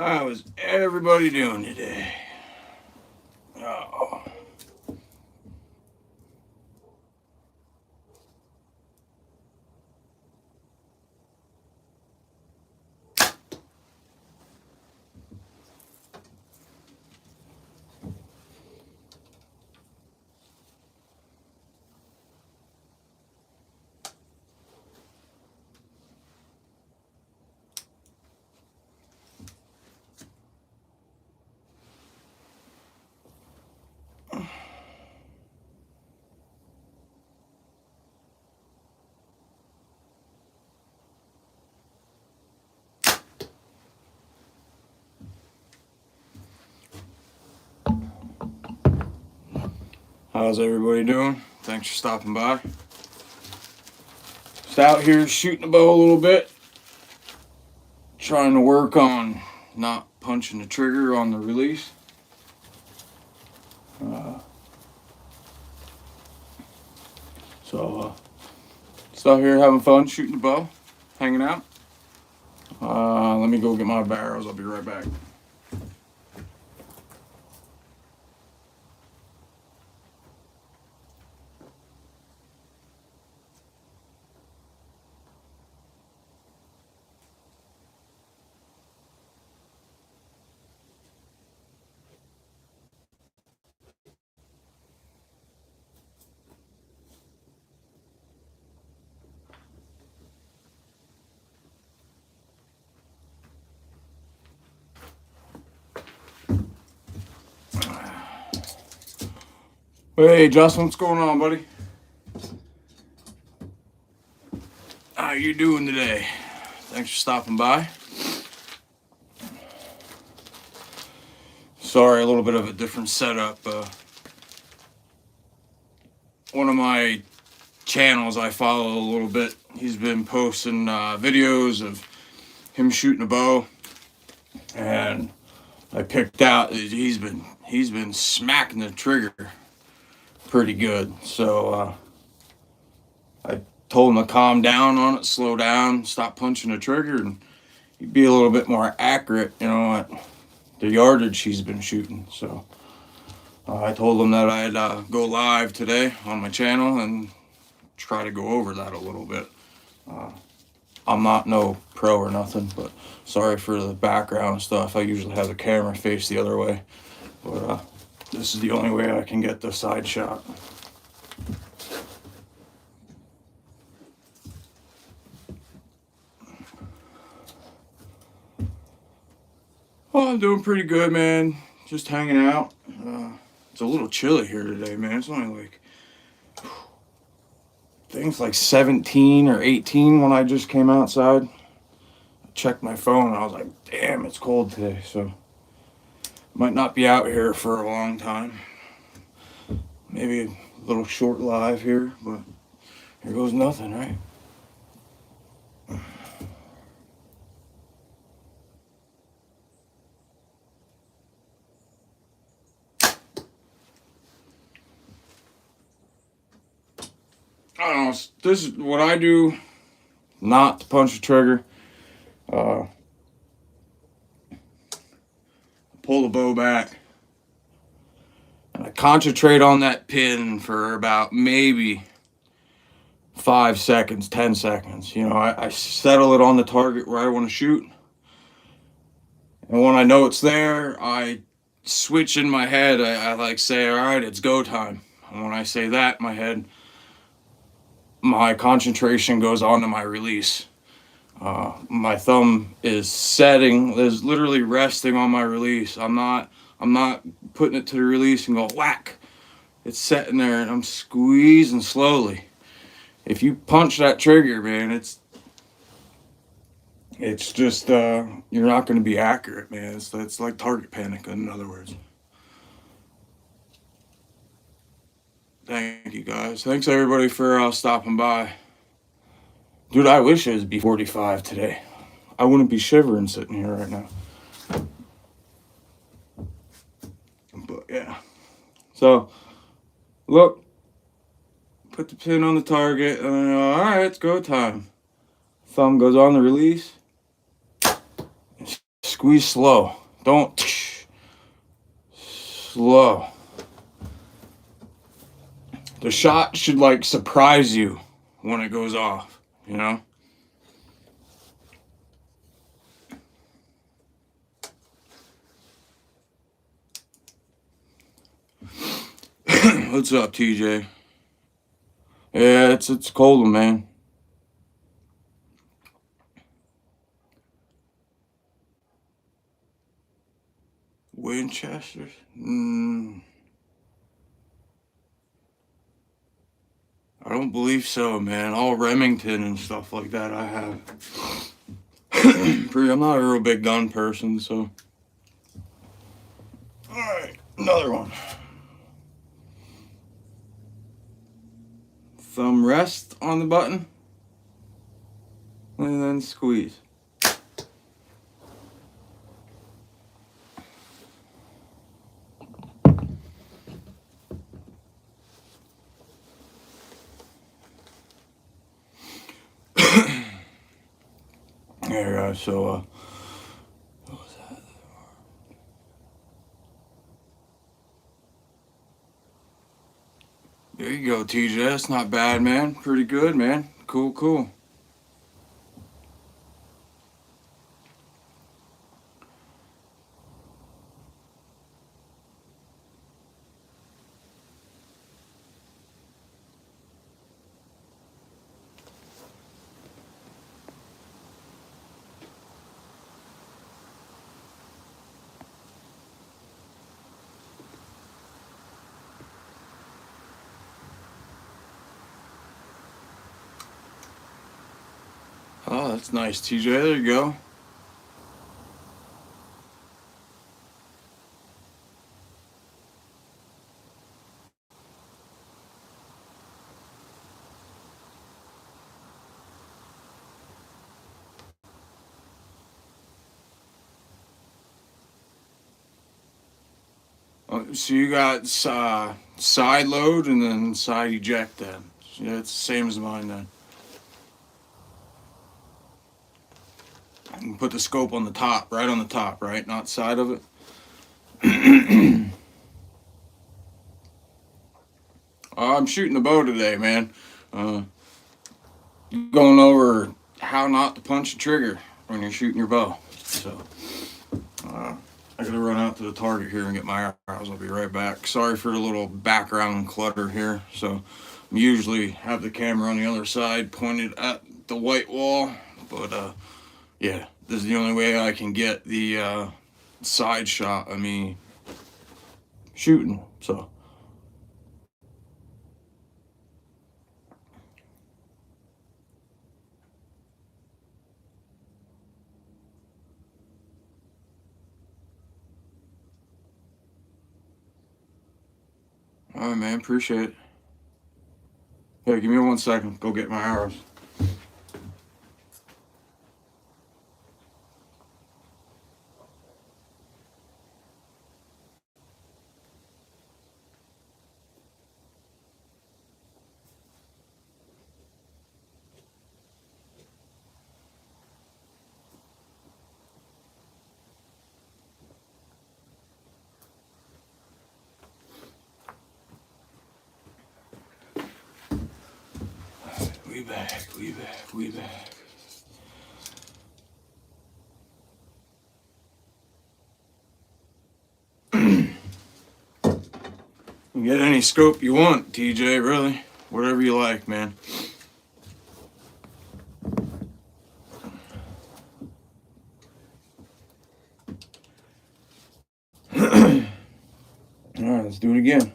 How is everybody doing today? Oh. How's everybody doing? Thanks for stopping by. Just out here shooting the bow a little bit. Trying to work on not punching the trigger on the release. Just out here having fun shooting the bow, hanging out. Let me go get my barrels. I'll be right back. Hey, Justin, what's going on, buddy? How you doing today? Thanks for stopping by. Sorry, a little bit of a different setup. One of my channels I follow a little bit, he's been posting videos of him shooting a bow, and I picked out he's been smacking the trigger pretty good. So I told him to calm down on it, slow down, stop punching the trigger, and he'd be a little bit more accurate, at the yardage he's been shooting. So I told him that I'd go live today on my channel and try to go over that a little bit. I'm not no pro or nothing, but sorry for the background stuff. I usually have the camera face the other way, but this is the only way I can get the side shot. Oh, I'm doing pretty good, man. Just hanging out. It's a little chilly here today, man. It's only like, I think it's like 17 or 18 when I just came outside. I checked my phone and I was like, damn, it's cold today. So, might not be out here for a long time. Maybe a little short live here, but here goes nothing, right? I don't know. This is what I do, not to punch the trigger. Pull the bow back, and I concentrate on that pin for about maybe 5 seconds, 10 seconds. I settle it on the target where I want to shoot. And when I know it's there, I switch in my head. I like say, all right, it's go time. And when I say that in my head, my concentration goes on to my release. My thumb is literally resting on my release. I'm not putting it to the release and go whack. It's sitting there and I'm squeezing slowly. If you punch that trigger, man, it's just you're not going to be accurate, man. It's like target panic, in other words. Thank you, guys. Thanks everybody for stopping by. Dude, I wish it was B45 today. I wouldn't be shivering sitting here right now. But yeah. So, look. Put the pin on the target. And all right, it's go time. Thumb goes on the release. Squeeze slow. Don't. Slow. The shot should like surprise you when it goes off, you know? What's up, TJ? Yeah, it's cold, man. Winchesters? I don't believe so, man. All Remington and stuff like that I have. I'm not a real big gun person, so. Alright, another one. Thumb rest on the button. And then squeeze. There you go. So, what was that? There you go, TJ. That's not bad, man. Pretty good, man. Cool, cool. Oh, that's nice, TJ. There you go. So you got side load and then side eject then. Yeah, it's the same as mine then. I can put the scope on the top, right on the top, right? Not side of it. I'm shooting the bow today, man. Going over how not to punch the trigger when you're shooting your bow. So, I gotta run out to the target here and get my arrows. I'll be right back. Sorry for the little background clutter here. So, I usually have the camera on the other side pointed at the white wall, but yeah, this is the only way I can get the side shot of me shooting. So. All right, man. Appreciate it. Yeah, give me 1 second. Go get my arrows. We back. You get any scope you want, TJ, really. Whatever you like, man. Alright, let's do it again.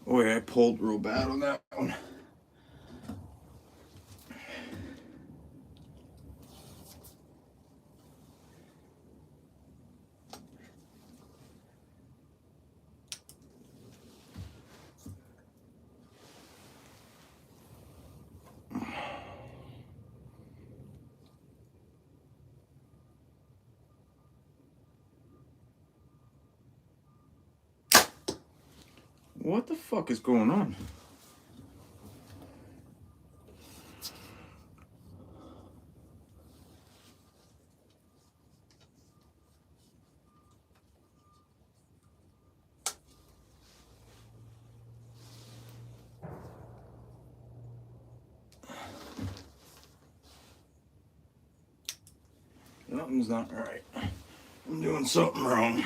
Boy, I pulled real bad on that one. What the fuck is going on? Something's not right. I'm doing something wrong.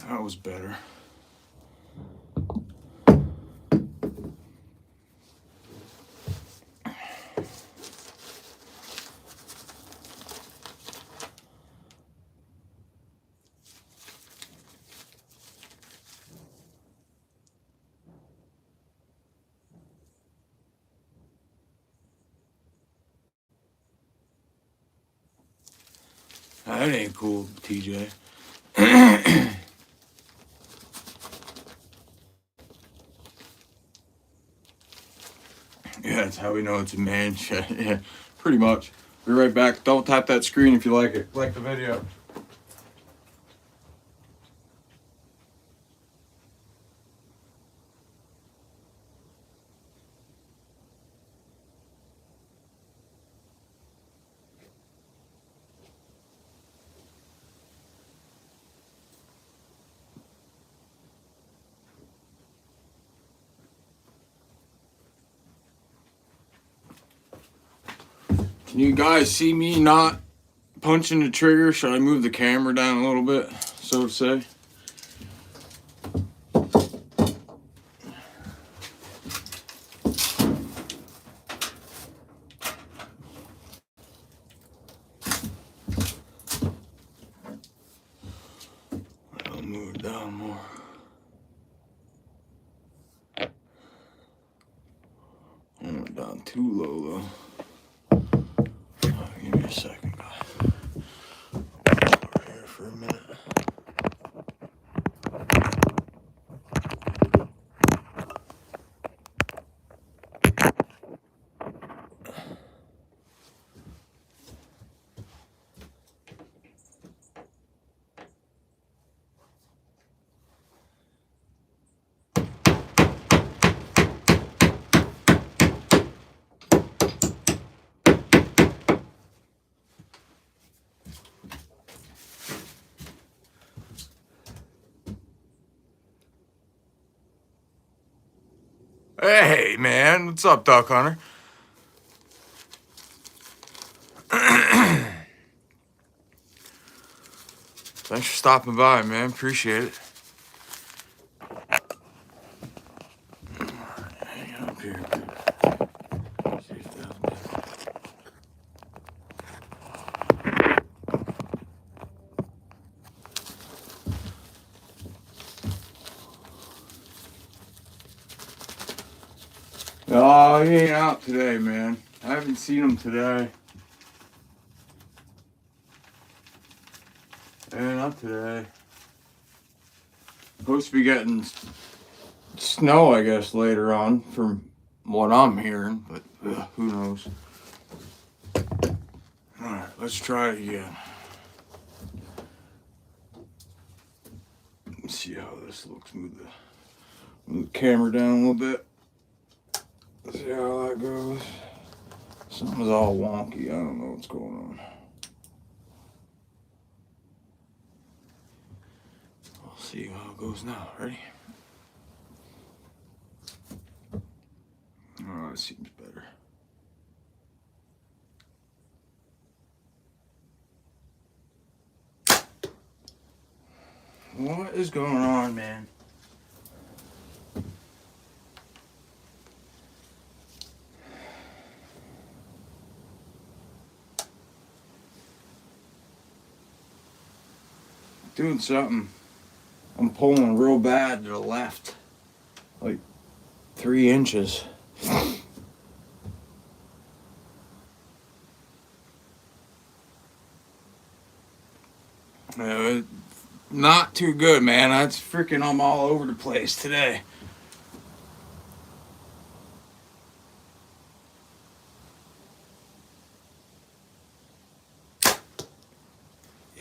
That was better. That ain't cool, TJ. Yeah, that's how we know it's a man shit. Yeah, pretty much. Be right back. Don't tap that screen if you like it. Like the video. Can you guys see me not punching the trigger? Should I move the camera down a little bit, so to say? I'll move it down more. I went down too low, though. Give me a second, guys. Over here for a minute. Hey, man. What's up, Duck Hunter? Thanks for stopping by, man. Appreciate it. Hang up here. See if that's Oh, he ain't out today, man. I haven't seen him today. Yeah, not today. Supposed to be getting snow, I guess, later on, from what I'm hearing, but who knows. Alright, let's try it again. Let's see how this looks. Move the camera down a little bit. See how that goes. Something's all wonky. I don't know what's going on. We'll see how it goes now. Ready? Oh, that seems better. What is going on, man? Doing something. I'm pulling real bad to the left. Like 3 inches. Not too good, man. That's freaking, I'm all over the place today.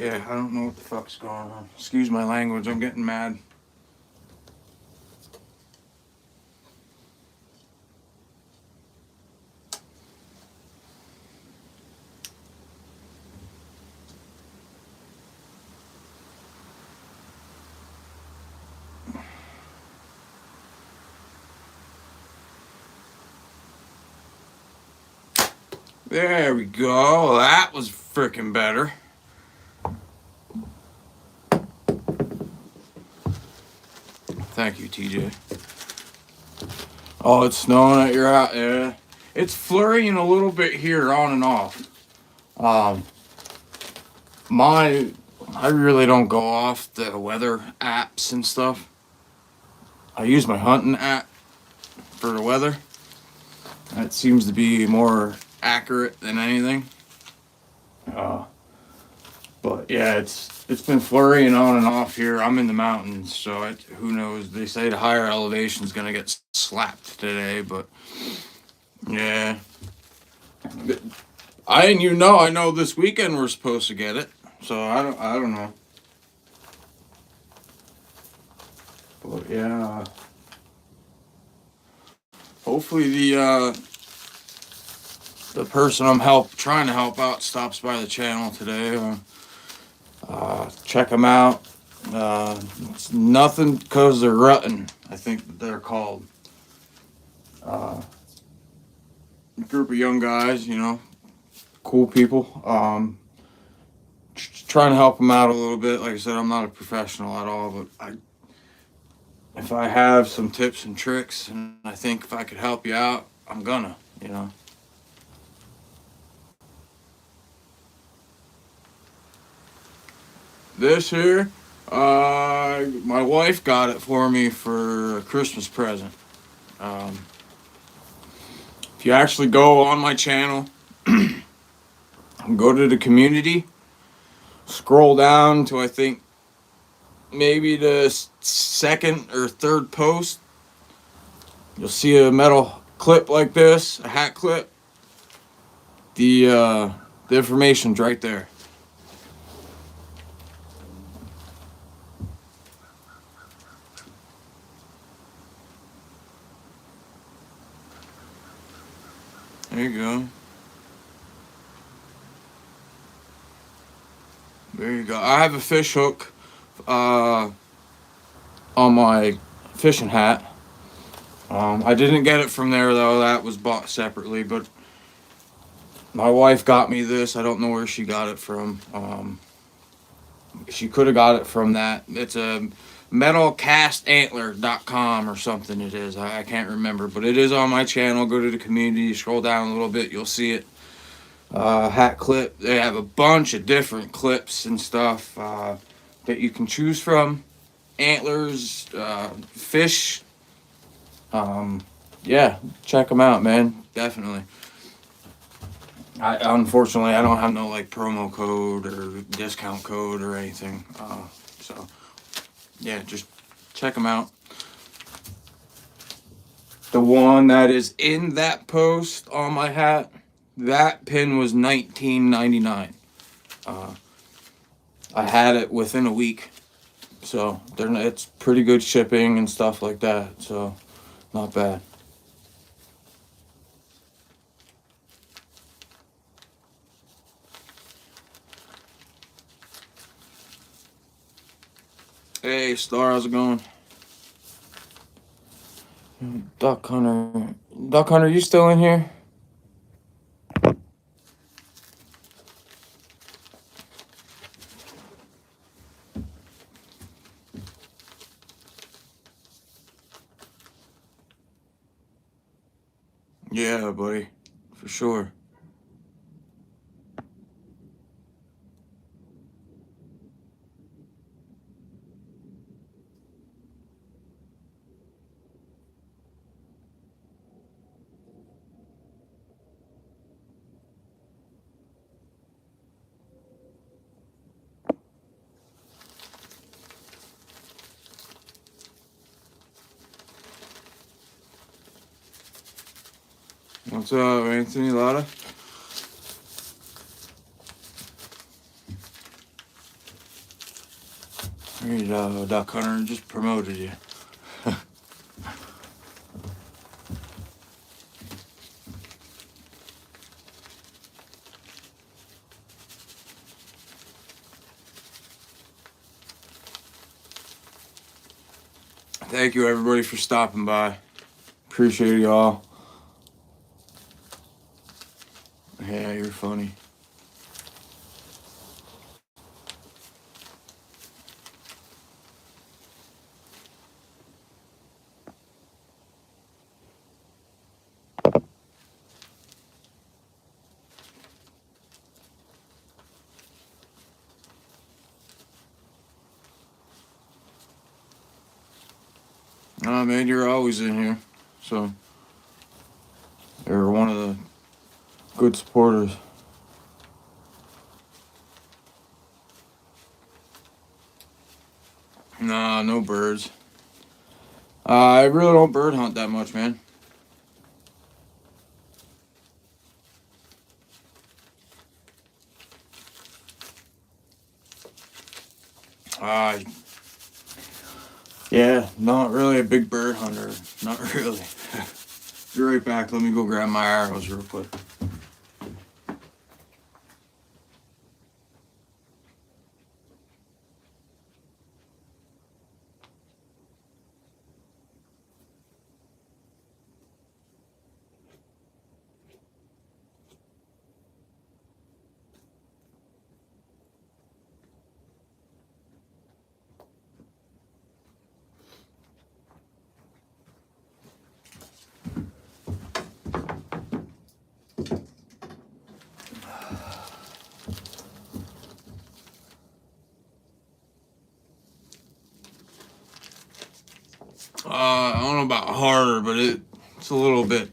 Yeah, I don't know what the fuck's going on. Excuse my language, I'm getting mad. There we go. That was freaking better. Thank you, TJ. Oh, it's snowing at your house. Yeah. It's flurrying a little bit here on and off. Um, I really don't go off the weather apps and stuff. I use my hunting app for the weather. That seems to be more accurate than anything. But yeah, it's been flurrying on and off here. I'm in the mountains, so who knows? They say the higher elevation is gonna get slapped today, but yeah. I know this weekend we're supposed to get it, so I don't know. But yeah, hopefully the person I'm trying to help out stops by the channel today. Check them out. It's nothing because they're rutting, I think they're called. A group of young guys, cool people. Trying to help them out a little bit. Like I said, I'm not a professional at all, but if I have some tips and tricks, and I think if I could help you out, I'm gonna. This here, my wife got it for me for a Christmas present. If you actually go on my channel, go to the community, scroll down to I think maybe the second or third post, you'll see a metal clip like this, a hat clip. The information's right there. There you go. There you go. I have a fish hook on my fishing hat. I didn't get it from there though. That was bought separately, but my wife got me this. I don't know where she got it from. She could have got it from that. It's a metalcastantler.com or something it is. I can't remember, but it is on my channel. Go to the community, scroll down a little bit, you'll see it. Hat clip. They have a bunch of different clips and stuff that you can choose from. Antlers, fish. Yeah, check them out, man. Definitely. Unfortunately, I don't have no like promo code or discount code or anything. So yeah, just check them out. The one that is in that post on my hat, that pin was $19.99. I had it within a week, so it's pretty good shipping and stuff like that. So not bad. Hey, Star, how's it going? Duck Hunter, you still in here? Yeah, buddy, for sure. What's up, Anthony Lotta? There you go, Duck Hunter. Just promoted you. Thank you, everybody, for stopping by. Appreciate y'all. Yeah, you're funny. Oh, man, you're always in here. So, you're one of the good supporters. Nah, no birds. I really don't bird hunt that much, man. Uh, yeah, not really a big bird hunter. Not really. Be right back. Let me go grab my arrows real quick. I don't know about harder, but it's a little bit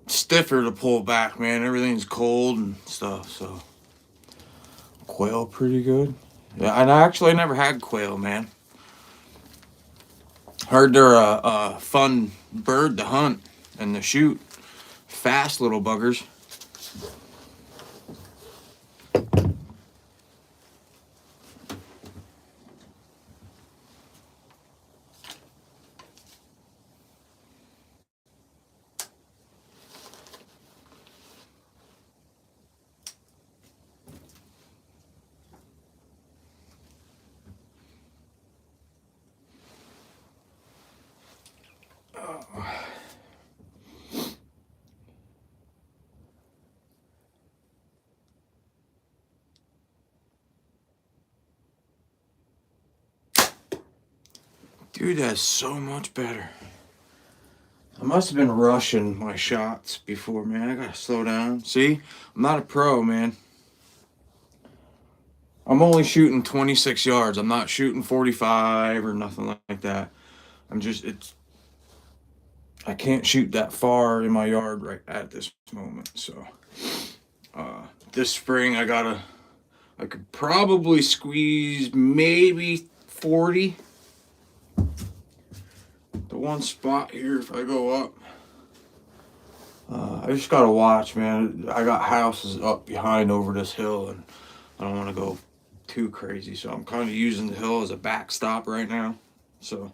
stiffer to pull back, man. Everything's cold and stuff, so quail pretty good. Yeah, and I actually never had quail, man. Heard they're a fun bird to hunt and to shoot. Fast little buggers. Dude, that's so much better. I must have been rushing my shots before, man. I gotta slow down. See? I'm not a pro, man. I'm only shooting 26 yards. I'm not shooting 45 or nothing like that. I can't shoot that far in my yard right at this moment. So, this spring I could probably squeeze maybe 40. The one spot here, if I go up, I just gotta watch, man. I got houses up behind over this hill, and I don't want to go too crazy, so I'm kind of using the hill as a backstop right now. So,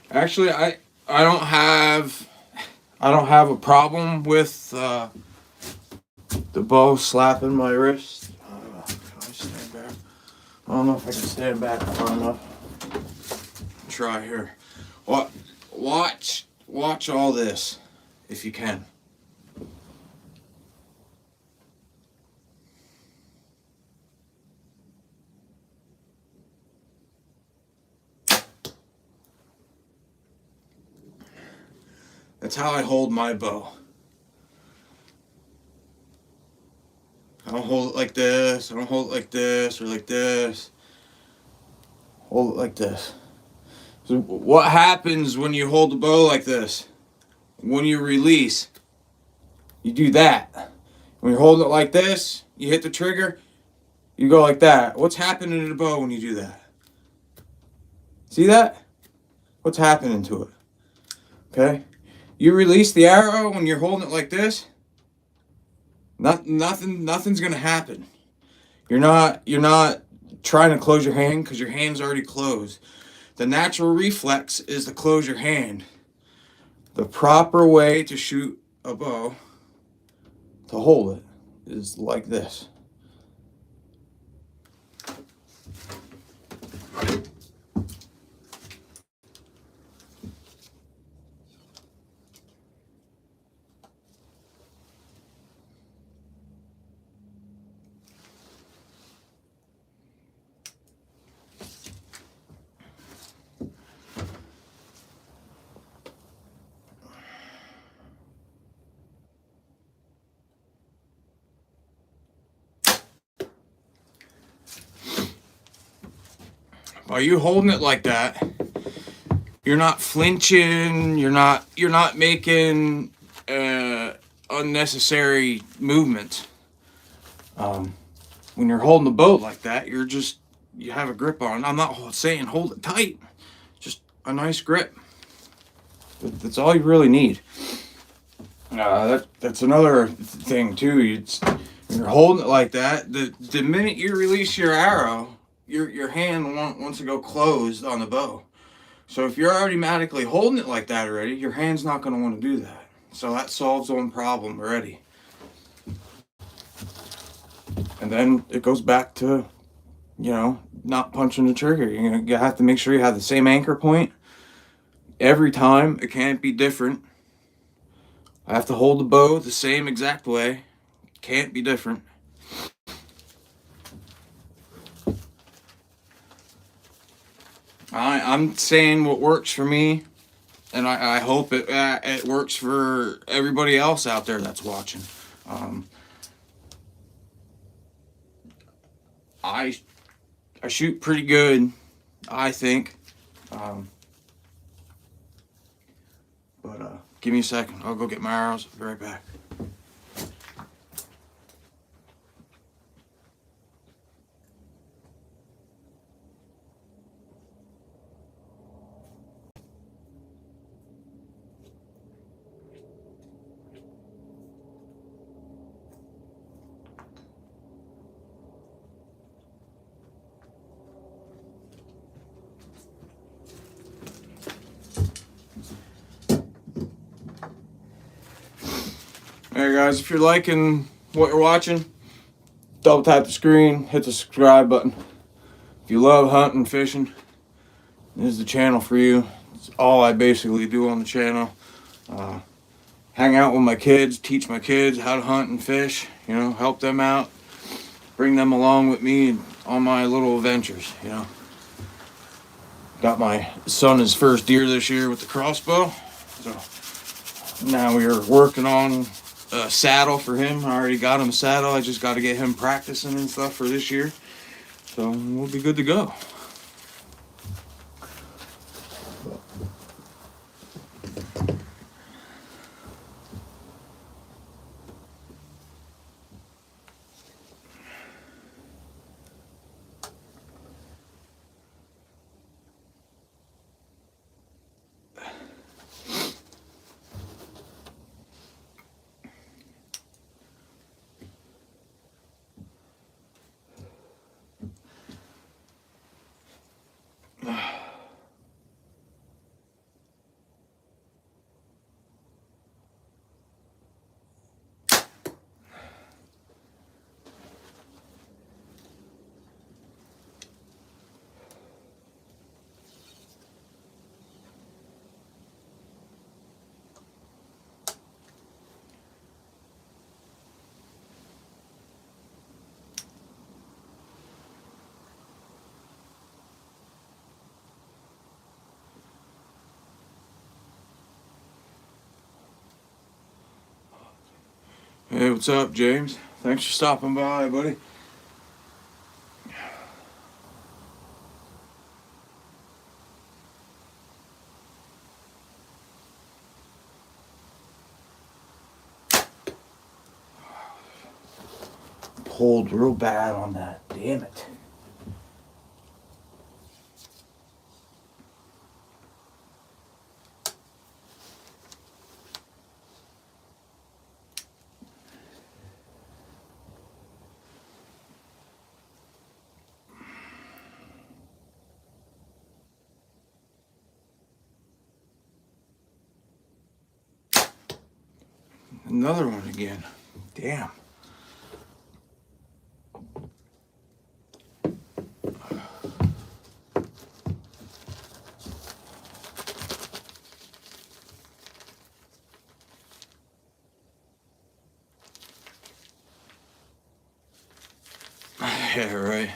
actually, I don't have a problem with the bow slapping my wrist. Can I stand back? I don't know if I can stand back far enough. Try here. What? Watch all this, if you can. That's how I hold my bow. I don't hold it like this. I don't hold it like this or like this. Hold it like this. So what happens when you hold the bow like this? When you release, you do that. When you hold it like this, you hit the trigger, you go like that. What's happening to the bow when you do that? See that? What's happening to it? Okay? You release the arrow when you're holding it like this, nothing's gonna happen. You're not trying to close your hand because your hand's already closed. The natural reflex is to close your hand. The proper way to shoot a bow, to hold it, is like this. By you holding it like that, you're not flinching. You're not making unnecessary movements. When you're holding the boat like that, you have a grip on it. I'm not saying hold it tight, just a nice grip. That's all you really need. That's another thing too. When you're holding it like that, the minute you release your arrow, your hand wants to go closed on the bow. So if you're automatically holding it like that already, your hand's not going to want to do that. So that solves one problem already. And then it goes back to, not punching the trigger. You have to make sure you have the same anchor point every time. It can't be different. I have to hold the bow the same exact way. Can't be different. I'm saying what works for me, and I hope it works for everybody else out there that's watching. I shoot pretty good, I think. But give me a second. I'll go get my arrows. I'll be right back. Hey guys, if you're liking what you're watching, double tap the screen, hit the subscribe button. If you love hunting, fishing, this is the channel for you. It's all I basically do on the channel. Hang out with my kids, teach my kids how to hunt and fish, help them out, bring them along with me on my little adventures, Got my son his first deer this year with the crossbow. So now we are working on a saddle for him. I already got him a saddle. I just got to get him practicing and stuff for this year. So we'll be good to go. Hey, what's up, James? Thanks for stopping by, buddy. Pulled real bad on that. Damn it. Another one again. Damn. Yeah, right.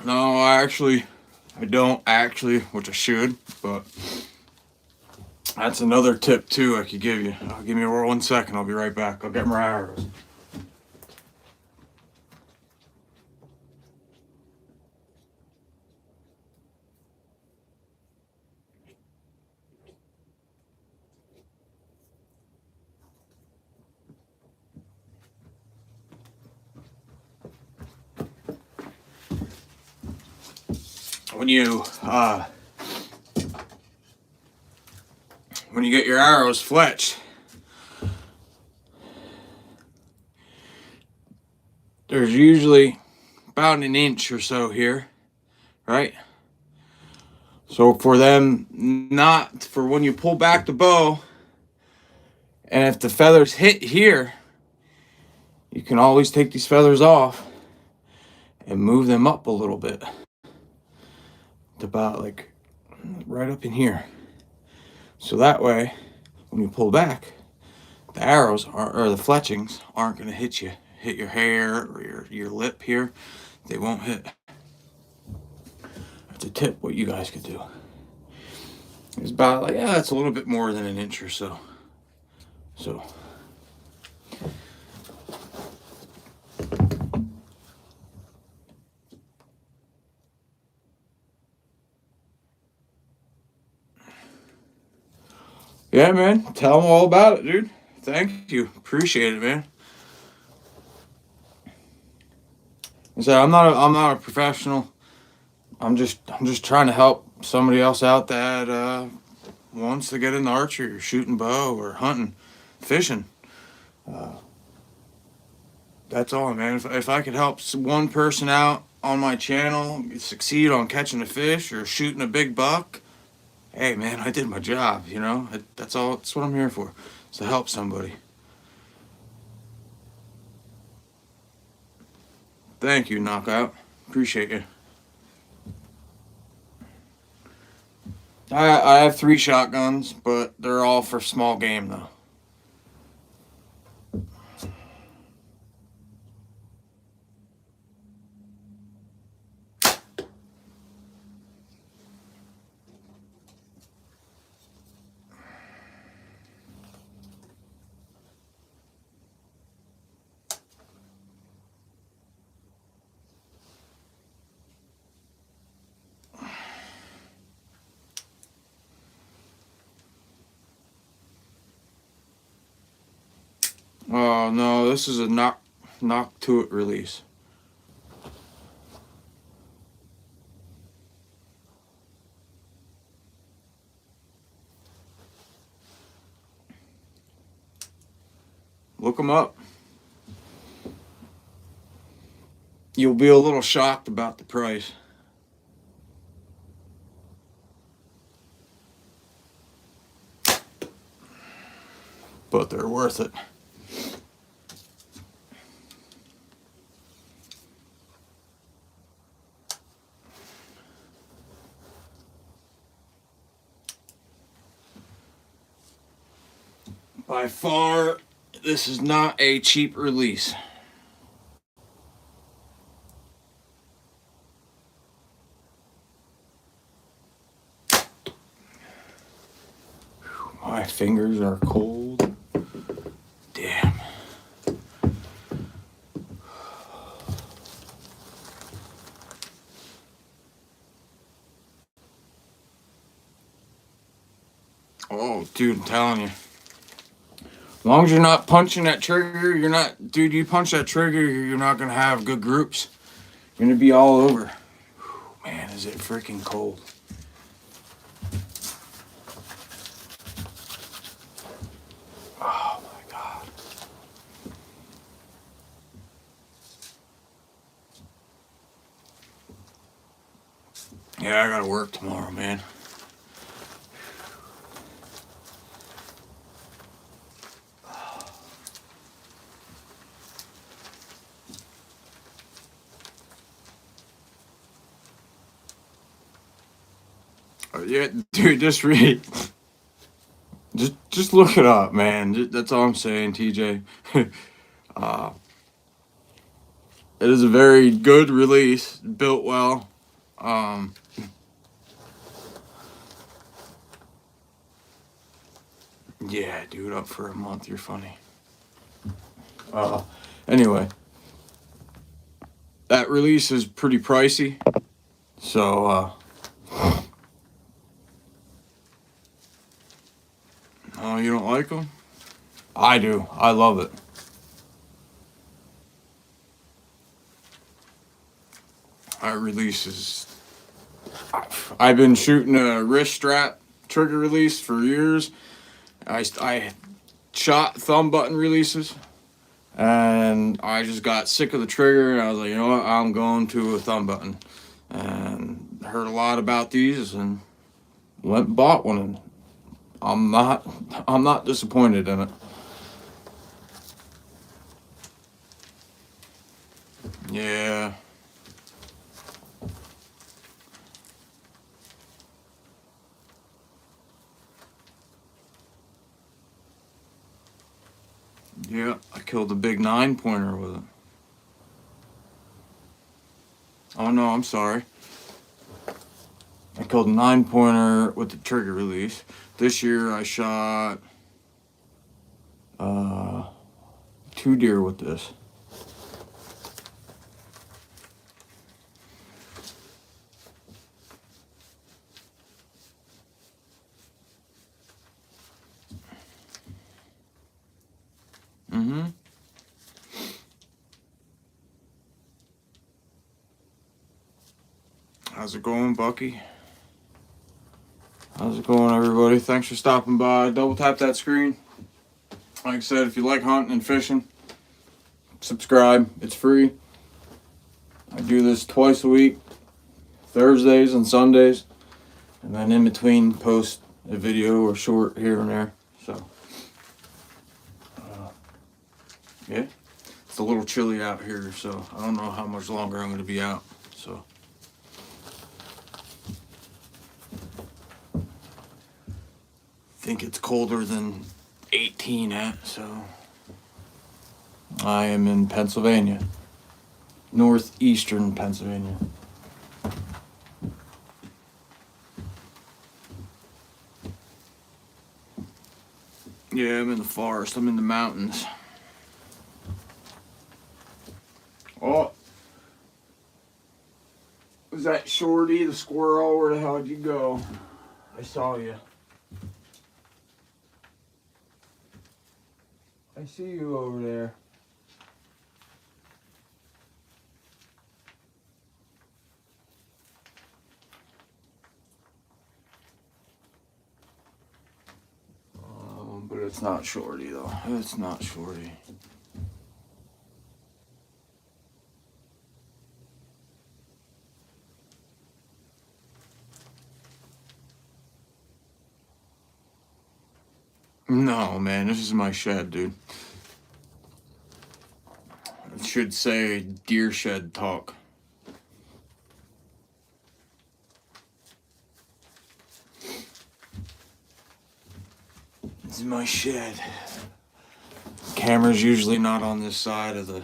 No, I don't actually, which I should, but that's another tip too I could give you. Give me 1 second, I'll be right back. I'll get my arrows. When you get your arrows fletched, there's usually about an inch or so here, right? So for when you pull back the bow, and if the feathers hit here, you can always take these feathers off and move them up a little bit. It's about like right up in here. So that way, when you pull back, the arrows or the fletchings aren't going to hit your hair or your lip here. They won't hit. That's a tip what you guys could do. It's about like, yeah, it's a little bit more than an inch or so. So yeah, man, tell them all about it, dude. Thank you. Appreciate it, man. So I'm not a professional. I'm just trying to help somebody else out that wants to get into archery or shooting bow or hunting, fishing. That's all, man. If I could help one person out on my channel succeed on catching a fish or shooting a big buck, hey, man, I did my job. You know, that's all. That's what I'm here for. Is to help somebody. Thank you, Knockout. Appreciate you. I have 3 shotguns, but they're all for small game, though. Oh, no, this is a knock to it release. Look them up. You'll be a little shocked about the price. But they're worth it. By far, this is not a cheap release. My fingers are cold. Damn. Oh, dude, I'm telling you. As long as you're not punching that trigger, dude, you punch that trigger, you're not going to have good groups. You're going to be all over. Whew, man, is it freaking cold. Oh, my God. Yeah, I gotta work tomorrow, man. Yeah, dude, just look it up, man. That's all I'm saying, TJ. uh, it is a very good release, built well. Yeah, dude, up for a month. You're funny. Anyway, that release is pretty pricey, so oh, you don't like them? I do. I love it. That release is. I've been shooting a wrist strap trigger release for years. I shot thumb button releases, and I just got sick of the trigger, and I was like, you know what, I'm going to a thumb button, and heard a lot about these, and went and bought one, and I'm not disappointed in it. Yeah. Yeah, I killed a big 9-pointer with it. Oh no, I'm sorry. I killed a 9-pointer with the trigger release. This year I shot 2 deer with this. Mm-hmm. How's it going, Bucky? How's it going, everybody? Thanks for stopping by. Double tap that screen. Like I said, if you like hunting and fishing, subscribe. It's free. I do this twice a week, Thursdays and Sundays, and then in between post a video or short here and there. So, yeah. It's a little chilly out here, so I don't know how much longer I'm going to be out. So, I think it's colder than 18 at, so I am in Pennsylvania, northeastern Pennsylvania. Yeah, I'm in the forest. I'm in the mountains. Oh, was that Shorty, the squirrel? Where the hell did you go? I saw you. I see you over there. But it's not Shorty, though. It's not Shorty. No, man, this is my shed, dude. It should say deer shed talk. This is my shed. Camera's usually not on this side of the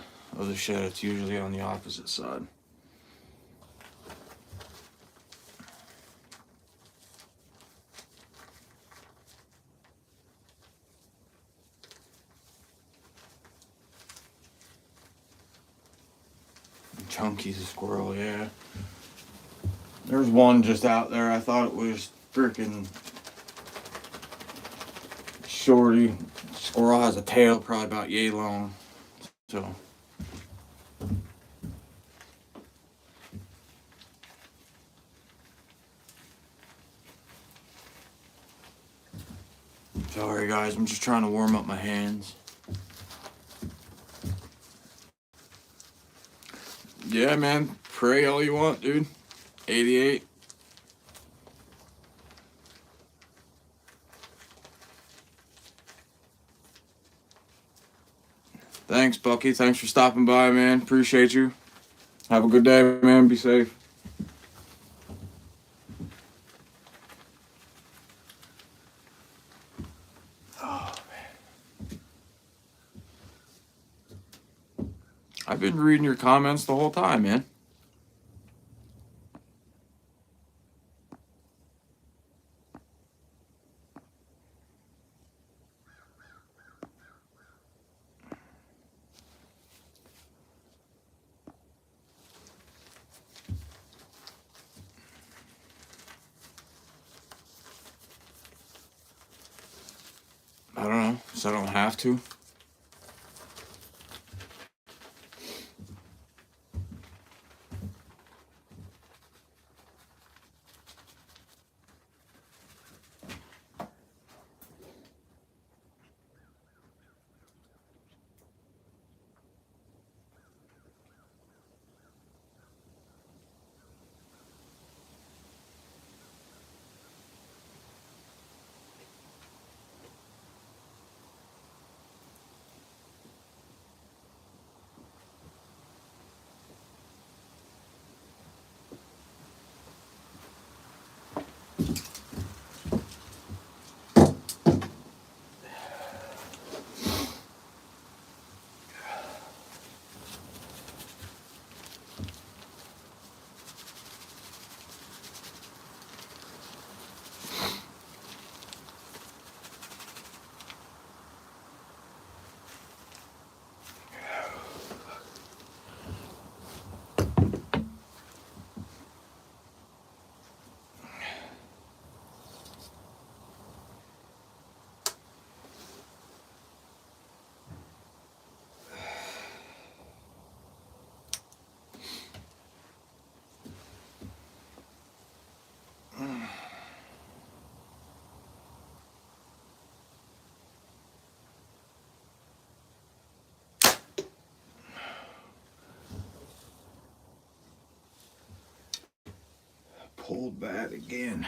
shed. It's usually on the opposite side. Chunky's a squirrel, yeah. There's one just out there. I thought it was freaking Shorty. Squirrel has a tail probably about yay long. So. Sorry guys, I'm just trying to warm up my hands. Yeah, man, pray all you want, dude. 88. Thanks, Bucky. Thanks for stopping by, man. Appreciate you. Have a good day, man. Be safe. Oh, man. I've been reading your comments the whole time, man. I don't know, so I don't have to. Pulled back again.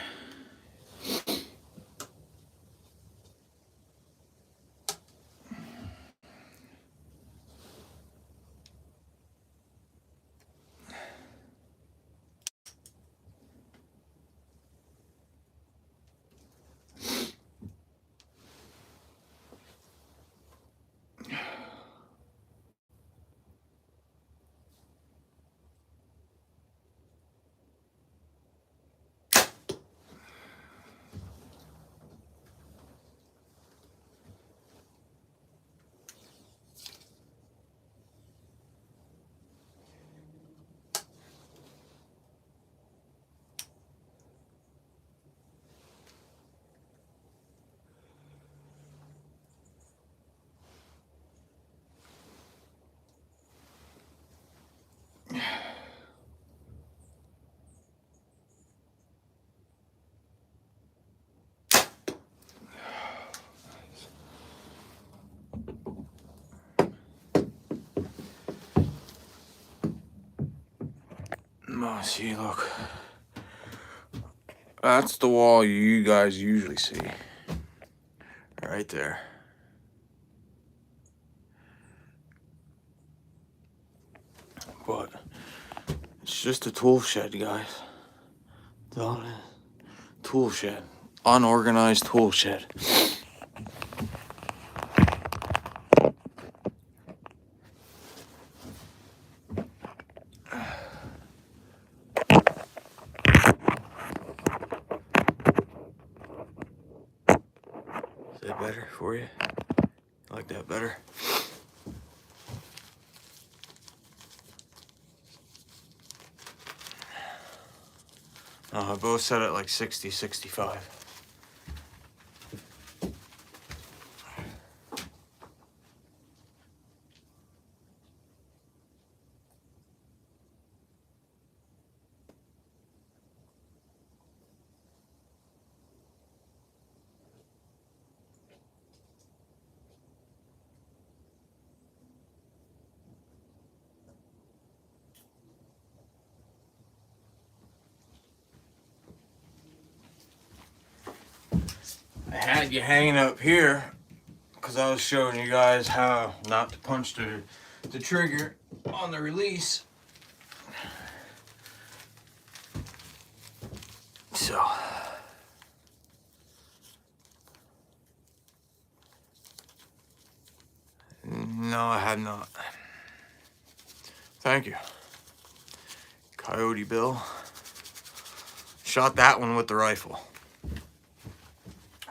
Oh, see, look. That's the wall you guys usually see. Right there. But it's just a tool shed, guys. That's all it is. Tool shed. Unorganized tool shed. Is that better for you? Like that better? I both set at like 60, 65. I had you hanging up here because I was showing you guys how not to punch the trigger on the release. So no, I have not. Thank you, Coyote Bill. Shot that one with the rifle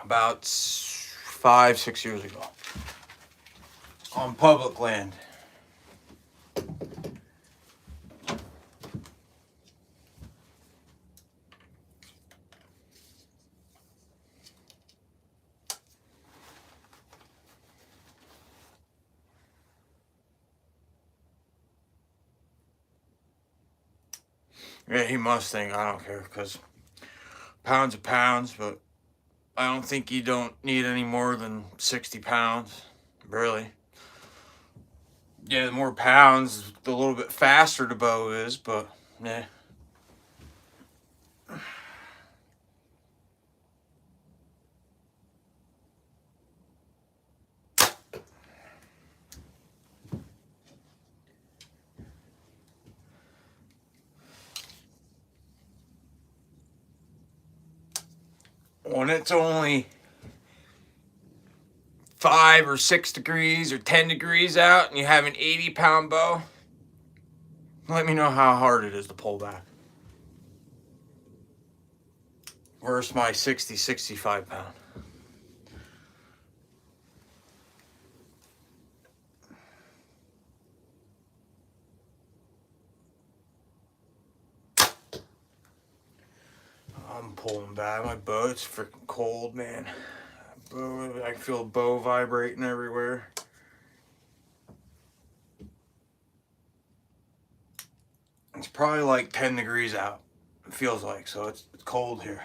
about 5-6 years ago on public land. Yeah, he must think I don't care, because pounds are pounds, but I don't think you don't need any more than 60 pounds, really. Yeah, the more pounds, the little bit faster the bow is, but yeah. When it's only 5 or 6 degrees or 10 degrees out and you have an 80-pound bow, let me know how hard it is to pull back. Where's my 65 pound? I'm pulling back. My boat's freaking cold, man. I can feel a bow vibrating everywhere. It's probably like 10 degrees out. It feels like, so it's cold here.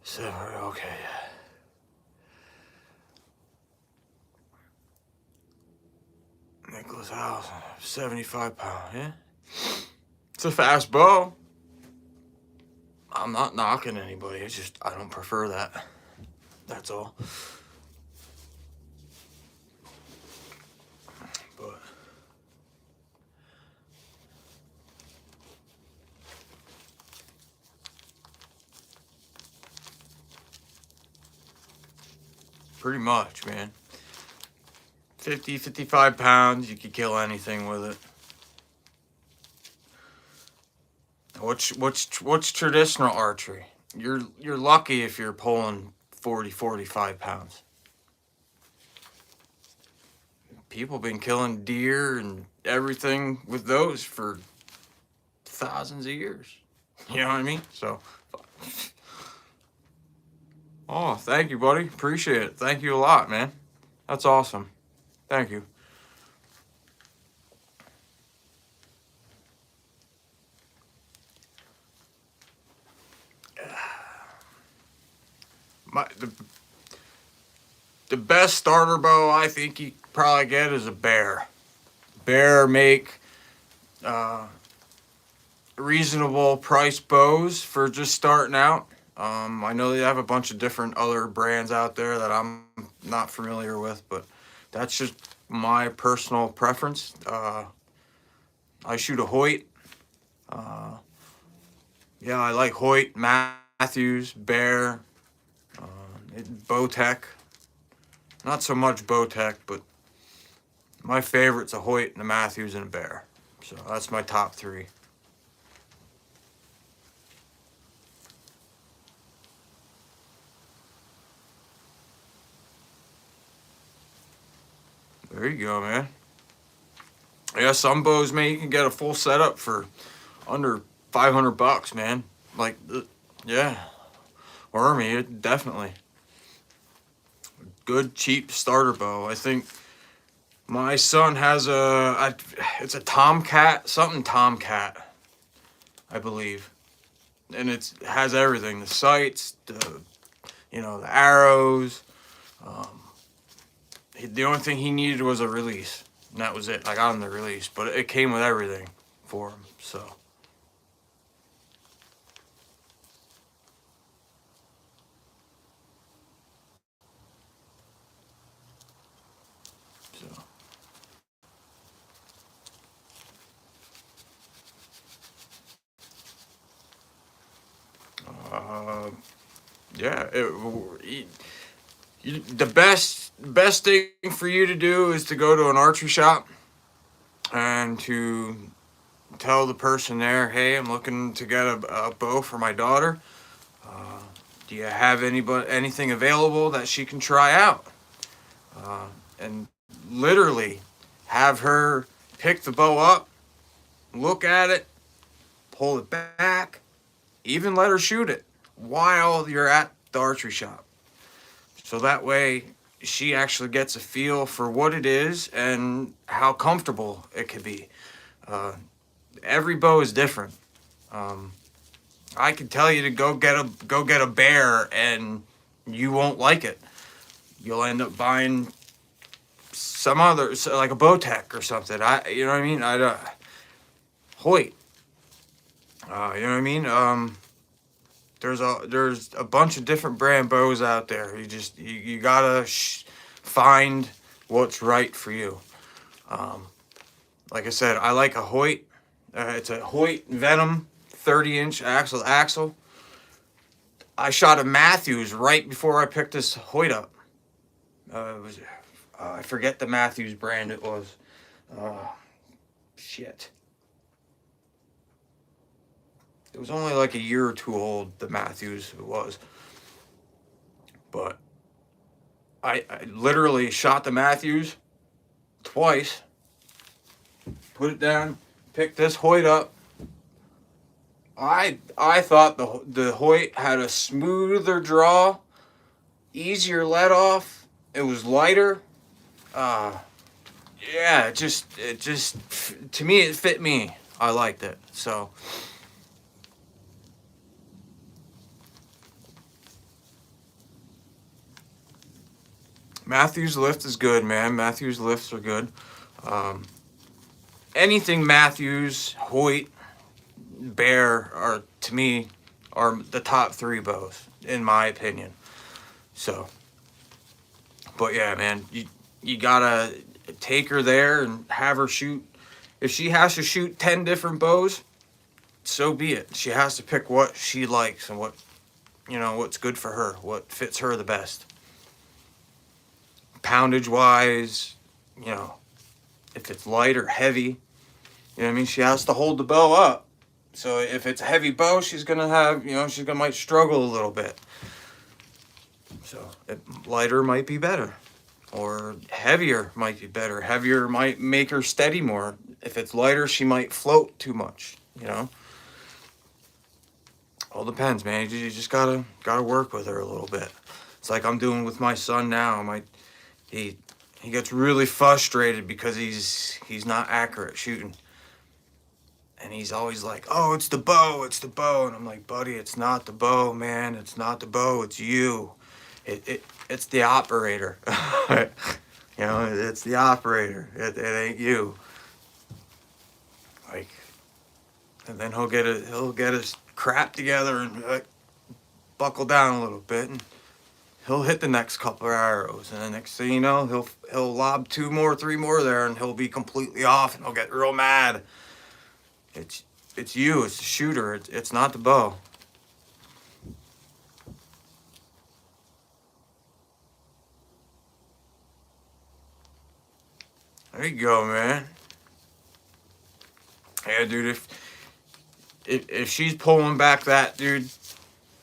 So, okay. Nicholas House, 75 pound, yeah? It's a fast bow. I'm not knocking anybody, it's just I don't prefer that. That's all. But pretty much, man. 55 pounds, you could kill anything with it. What's traditional archery? You're lucky if you're pulling 45 pounds. People been killing deer and everything with those for thousands of years. You know what I mean? So, oh, thank you, buddy. Appreciate it. Thank you a lot, man. That's awesome. Thank you. The best starter bow I think you probably get is a Bear. Bear make reasonable price bows for just starting out. I know they have a bunch of different other brands out there that I'm not familiar with, but that's just my personal preference. I shoot a Hoyt. Yeah, I like Hoyt, Matthews, Bear, Bowtech. Not so much Bowtech, but my favorite's a Hoyt and a Matthews and a Bear. So that's my top 3. There you go, man. Yeah, some bows, man, you can get a full setup for under $500, man. Like, yeah. Wormy, definitely. Good, cheap starter bow. I think my son has it's a Tomcat, something Tomcat, I believe. And it has everything. The sights, the you know, the arrows. Um, the only thing he needed was a release, and that was it. I got him the release, but it came with everything for him. So. Uh, yeah, the best thing for you to do is to go to an archery shop and to tell the person there, hey, I'm looking to get a bow for my daughter. Uh, do you have anything available that she can try out? And literally have her pick the bow up, look at it, pull it back, even let her shoot it while you're at the archery shop. So that way she actually gets a feel for what it is and how comfortable it could be. Uh, every bow is different. Um, I could tell you to go get a bear and you won't like it. You'll end up buying some other, like a Bowtech or something. You know what I mean? Hoyt. You know what I mean? There's a bunch of different brand bows out there. You gotta find what's right for you. Like I said, I like a Hoyt. It's a Hoyt Venom 30-inch axle. I shot a Matthews right before I picked this Hoyt up. I forget the Matthews brand it was. Shit. It was only like a year or two old, the Matthews it was. But I literally shot the Matthews twice, put it down, picked this Hoyt up. I thought the Hoyt had a smoother draw, easier let off. It was lighter. Yeah, it just to me it fit me. I liked it. So Matthews lift is good, man. Matthews lifts are good. Um, anything Matthews, Hoyt, Bear are to me are the top three bows in my opinion. So, but yeah, man, you gotta take her there and have her shoot. If she has to shoot 10 different bows, so be it. She has to pick what she likes and what's good for her, what fits her the best. Poundage wise, you know, if it's light or heavy, you know what I mean? She has to hold the bow up. So if it's a heavy bow, she's gonna might struggle a little bit. So lighter might be better, or heavier might be better. Heavier might make her steady more. If it's lighter, she might float too much. You know, all depends, man. You just gotta work with her a little bit. It's like I'm doing with my son now. He gets really frustrated because he's not accurate shooting. And he's always like, oh, it's the bow. And I'm like, buddy, it's not the bow, man. It's not the bow. It's you. It's the operator. You know, it's the operator. It ain't you. Like, and then he'll get his crap together and buckle down a little bit, and he'll hit the next couple of arrows. And the next thing you know, he'll lob 2 more, 3 more there, and he'll be completely off, and he'll get real mad. It's you. It's the shooter. It's not the bow. There you go, man. Yeah, dude. If she's pulling back that, dude,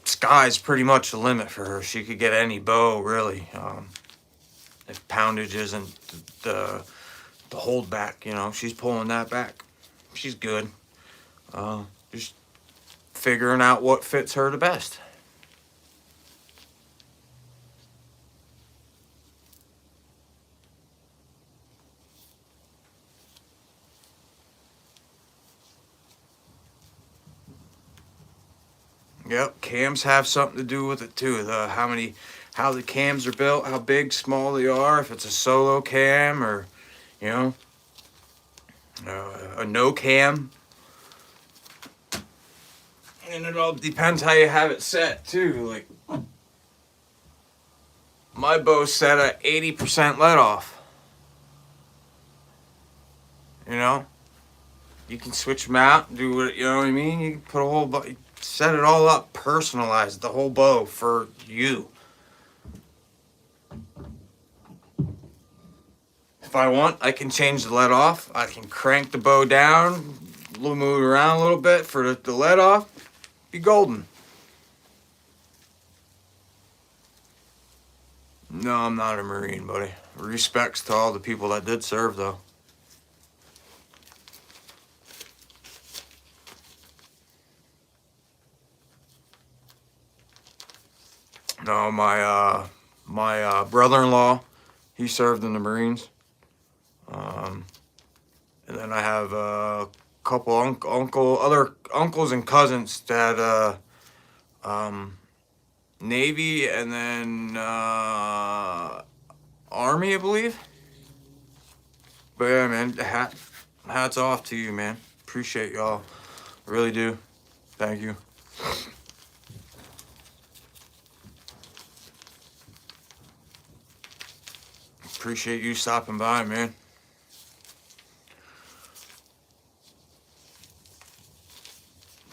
sky's pretty much the limit for her. She could get any bow, really. If poundage isn't the hold back, you know, she's pulling that back. She's good. Just figuring out what fits her the best. Yep, cams have something to do with it too. How the cams are built, how big, small they are. If it's a solo cam or, you know, a no cam. And it all depends how you have it set too. Like my bow's set at 80% let off. You know, you can switch them out and do what, you know what I mean. You can put a whole set it all up, personalize the whole bow for you. If I want, I can change the let off. I can crank the bow down, move it around a little bit for the let off. Be golden. No, I'm not a Marine, buddy. Respects to all the people that did serve, though. No, my brother-in-law, he served in the Marines. And then I have a couple other uncles and cousins that Navy and then Army, I believe. But yeah, man, hats off to you, man. Appreciate y'all. I really do. Thank you. Appreciate you stopping by, man.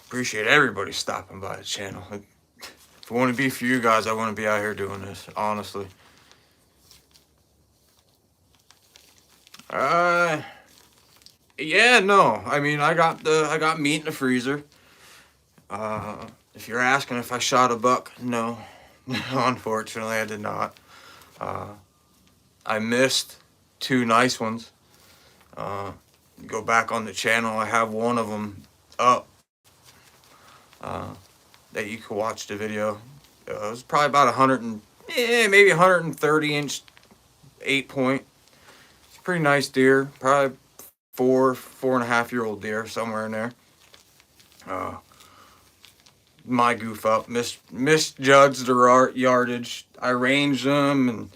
Appreciate everybody stopping by the channel. If it wouldn't be for you guys, I wouldn't be out here doing this, honestly. Yeah, no. I mean, I got meat in the freezer. If you're asking if I shot a buck, no. Unfortunately, I did not. I missed 2 nice ones. Go back on the channel. I have one of them up that you can watch the video. It was probably about maybe 130 inch 8-point. It's a pretty nice deer. Probably 4.5-year-old deer, somewhere in there. My goof up, misjudged the yardage. I ranged them and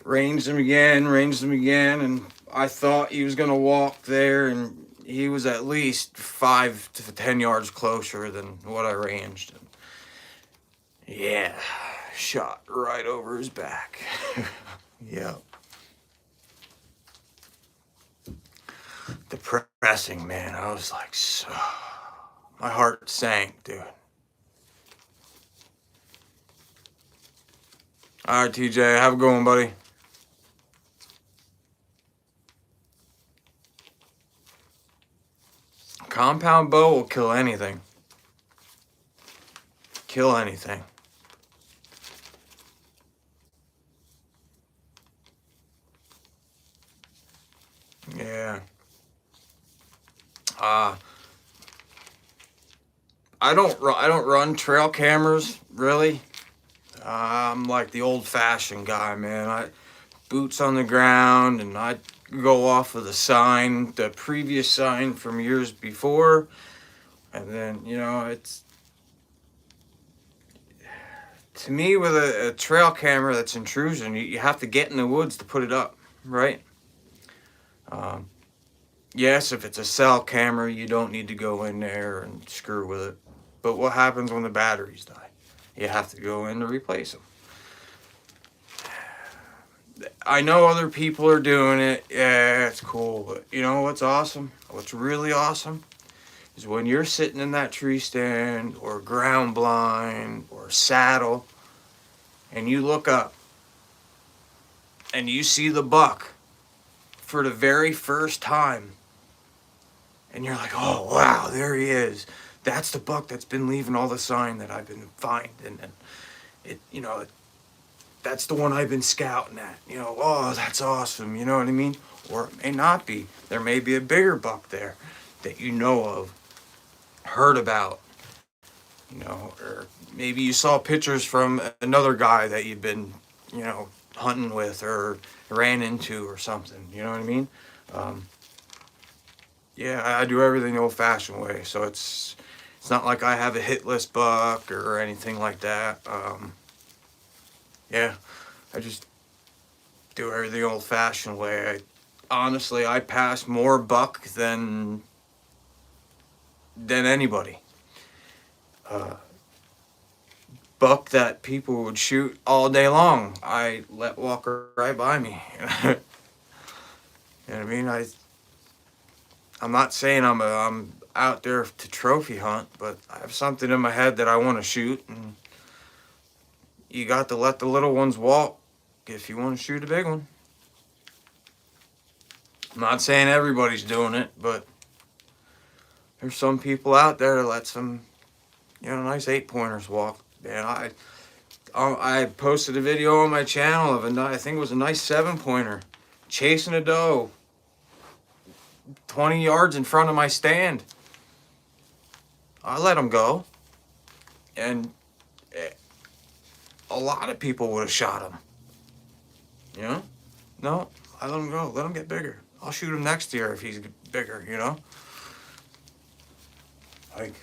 ranged them again, and I thought he was gonna walk there, and he was at least 5 to 10 yards closer than what I ranged. And yeah, shot right over his back. Yep. Depressing, man. I was like, so... my heart sank, dude. All right, TJ, have a good one, buddy. Compound bow will kill anything. Kill anything. Yeah. I don't run trail cameras, really. I'm like the old-fashioned guy, man. Boots on the ground, and I go off of the sign, the previous sign from years before, and then, you know, it's, to me, with a trail camera that's intrusion, you have to get in the woods to put it up, right? Yes, if it's a cell camera, you don't need to go in there and screw with it. But what happens when the batteries die? You have to go in to replace them. I know other people are doing it. Yeah, it's cool. But you know what's awesome? What's really awesome is when you're sitting in that tree stand or ground blind or saddle and you look up and you see the buck for the very first time. And you're like, oh, wow, there he is. That's the buck that's been leaving all the sign that I've been finding. And it, you know, that's the one I've been scouting at. You know, oh, that's awesome. You know what I mean? Or it may not be. There may be a bigger buck there that you know of, heard about. You know, or maybe you saw pictures from another guy that you've been, you know, hunting with or ran into or something. You know what I mean? Yeah, I do everything the old-fashioned way. So it's It's not like I have a hit list buck or anything like that. Yeah, I just do everything old-fashioned way. Honestly, I pass more buck than anybody. Buck that people would shoot all day long, I let walk right by me. You know what I mean? I'm not saying I'm out there to trophy hunt, but I have something in my head that I want to shoot, and you got to let the little ones walk if you want to shoot a big one. I'm not saying everybody's doing it, but there's some people out there that let some, nice 8-pointers walk. And I posted a video on my channel of I think it was a nice 7-pointer chasing a doe 20 yards in front of my stand. I let him go, and a lot of people would have shot him. No, I let him go. Let him get bigger. I'll shoot him next year if he's bigger. Like,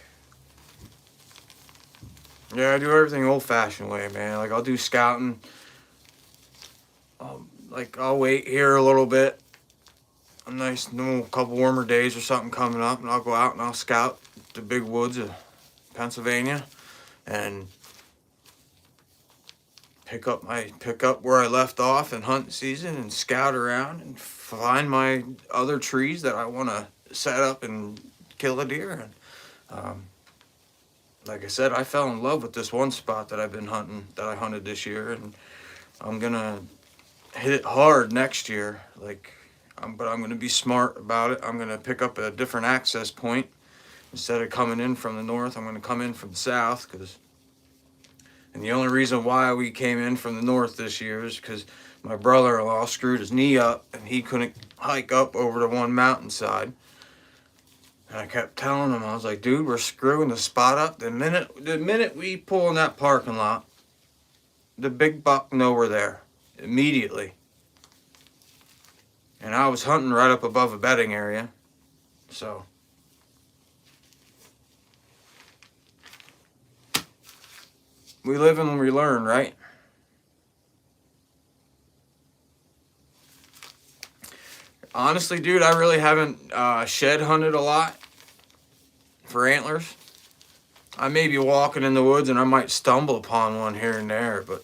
yeah, I do everything old-fashioned way, man. Like, I'll do scouting. I'll wait here a little bit. A nice, couple warmer days or something coming up, and I'll go out and I'll scout the big woods of Pennsylvania and pick up where I left off in hunting season and scout around and find my other trees that I want to set up and kill a deer. And like I said, I fell in love with this one spot that I've been hunting, that I hunted this year, and I'm gonna hit it hard next year. But I'm gonna be smart about it. I'm gonna pick up a different access point. Instead of coming in from the north, I'm gonna come in from the south, and the only reason why we came in from the north this year is because my brother-in-law screwed his knee up and he couldn't hike up over to one mountainside. And I kept telling him, I was like, dude, we're screwing the spot up. The minute we pull in that parking lot, the big buck know we're there immediately. And I was hunting right up above a bedding area, so we live and we learn, right? Honestly, dude, I really haven't shed hunted a lot for antlers. I may be walking in the woods and I might stumble upon one here and there, but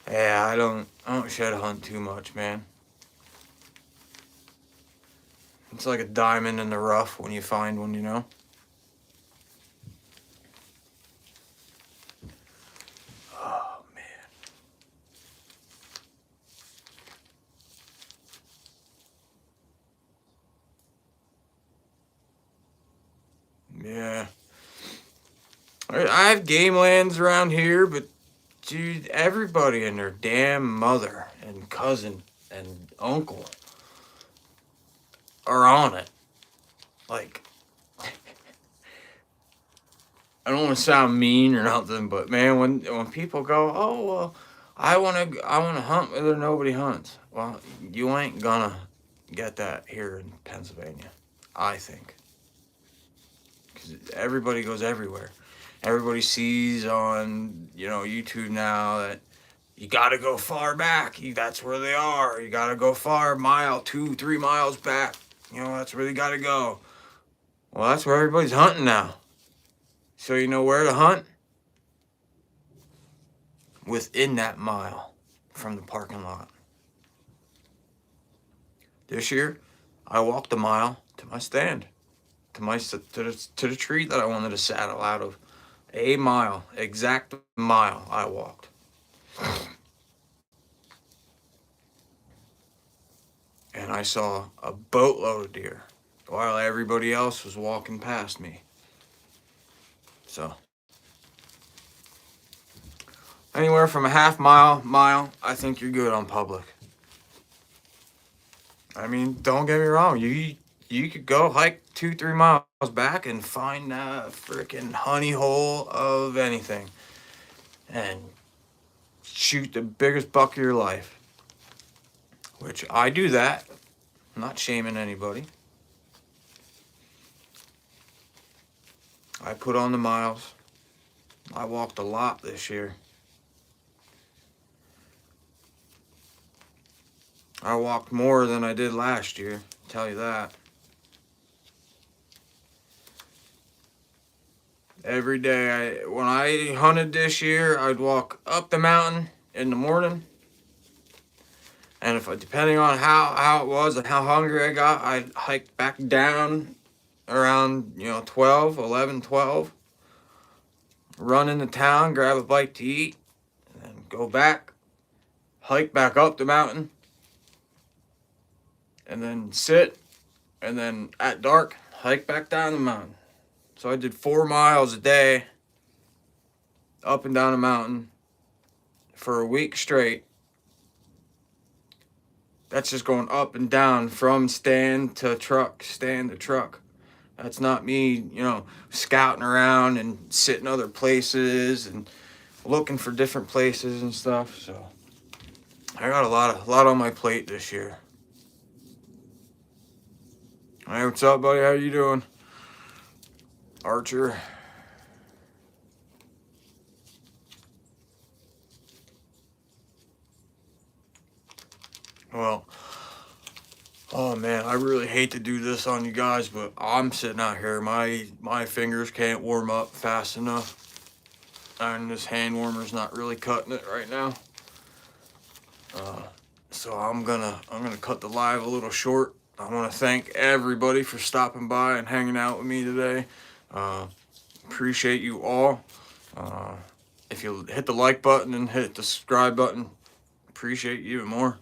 yeah, I don't shed hunt too much, man. It's like a diamond in the rough when you find one, Oh, man. Yeah. I have game lands around here, but dude, everybody and their damn mother and cousin and uncle are on it. Like, I don't want to sound mean or nothing, but man, when people go, oh well, I want to hunt where nobody hunts. Well, you ain't gonna get that here in Pennsylvania, I think, because everybody goes everywhere. Everybody sees on YouTube now that you got to go far back. That's where they are. You got to go far, mile, 2-3 miles back. That's where you got to go. Well, that's where everybody's hunting now. So you know where to hunt? Within that mile from the parking lot. This year, I walked a mile to my stand, to the tree that I wanted to saddle out of. A mile, exact mile I walked. And I saw a boatload of deer while everybody else was walking past me. So, anywhere from a half mile, I think you're good on public. I mean, don't get me wrong. You could go hike 2-3 miles back and find a freaking honey hole of anything and shoot the biggest buck of your life. Which I do that. I'm not shaming anybody. I put on the miles. I walked a lot this year. I walked more than I did last year, I'll tell you that. Every day, when I hunted this year, I'd walk up the mountain in the morning. And depending on how it was and how hungry I got, I'd hike back down around, 12. Run into town, grab a bite to eat, and then go back, hike back up the mountain, and then sit, and then at dark, hike back down the mountain. So I did 4 miles a day, up and down a mountain, for a week straight. That's just going up and down from stand to truck. That's not me, scouting around and sitting other places and looking for different places and stuff. So I got a lot on my plate this year. Hey, what's up, buddy? How you doing? Archer. Well, oh man, I really hate to do this on you guys, but I'm sitting out here. My fingers can't warm up fast enough. And this hand warmer's not really cutting it right now. So I'm gonna cut the live a little short. I want to thank everybody for stopping by and hanging out with me today. Appreciate you all. If you hit the like button and hit the subscribe button, appreciate you even more.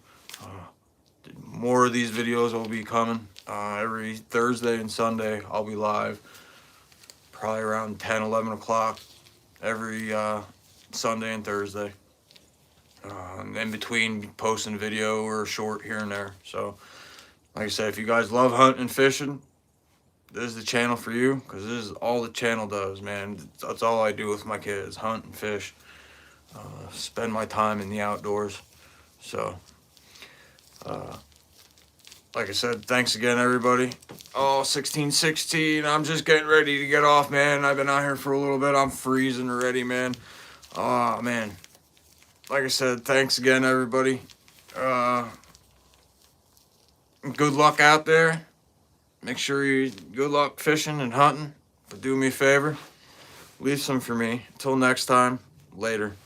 More of these videos will be coming. Every Thursday and Sunday I'll be live, probably around 10, 11 o'clock every Sunday and Thursday. In between posting video or short here and there. So like I said, if you guys love hunting and fishing, this is the channel for you, because this is all the channel does, man. That's all I do with my kids, hunt and fish, spend my time in the outdoors. So like I said, thanks again, everybody. Oh, 16:16. I'm just getting ready to get off, man. I've been out here for a little bit. I'm freezing already, man. Oh, man. Like I said, thanks again, everybody. Good luck out there. Make sure good luck fishing and hunting. But do me a favor, leave some for me. Until next time, later.